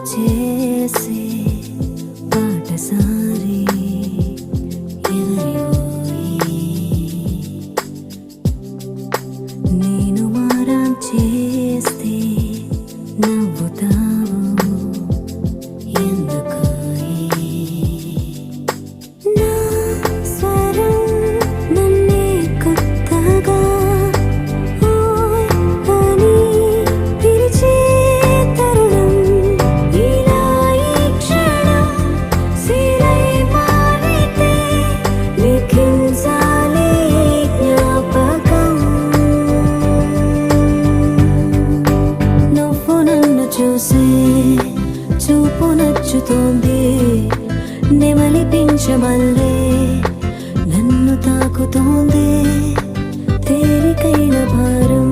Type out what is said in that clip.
చేసే పాటసారి ఎవరివోయి నేను మారం చేస్తే నవ్వుతావు ఎందుకోయి నా స్వరం నన్నే కొత్తగా ఓయ్ అని పిలిచే తరుణం ఇలా ఈ క్షణం సిరై మారితే లిఖించాలి ఈ జ్ఞాపకం నువ్వు నన్ను చూసే చూపు నచ్చుతోంది నెమలిపించమల్లే నన్ను తాకుతోంది తేలికైన భారం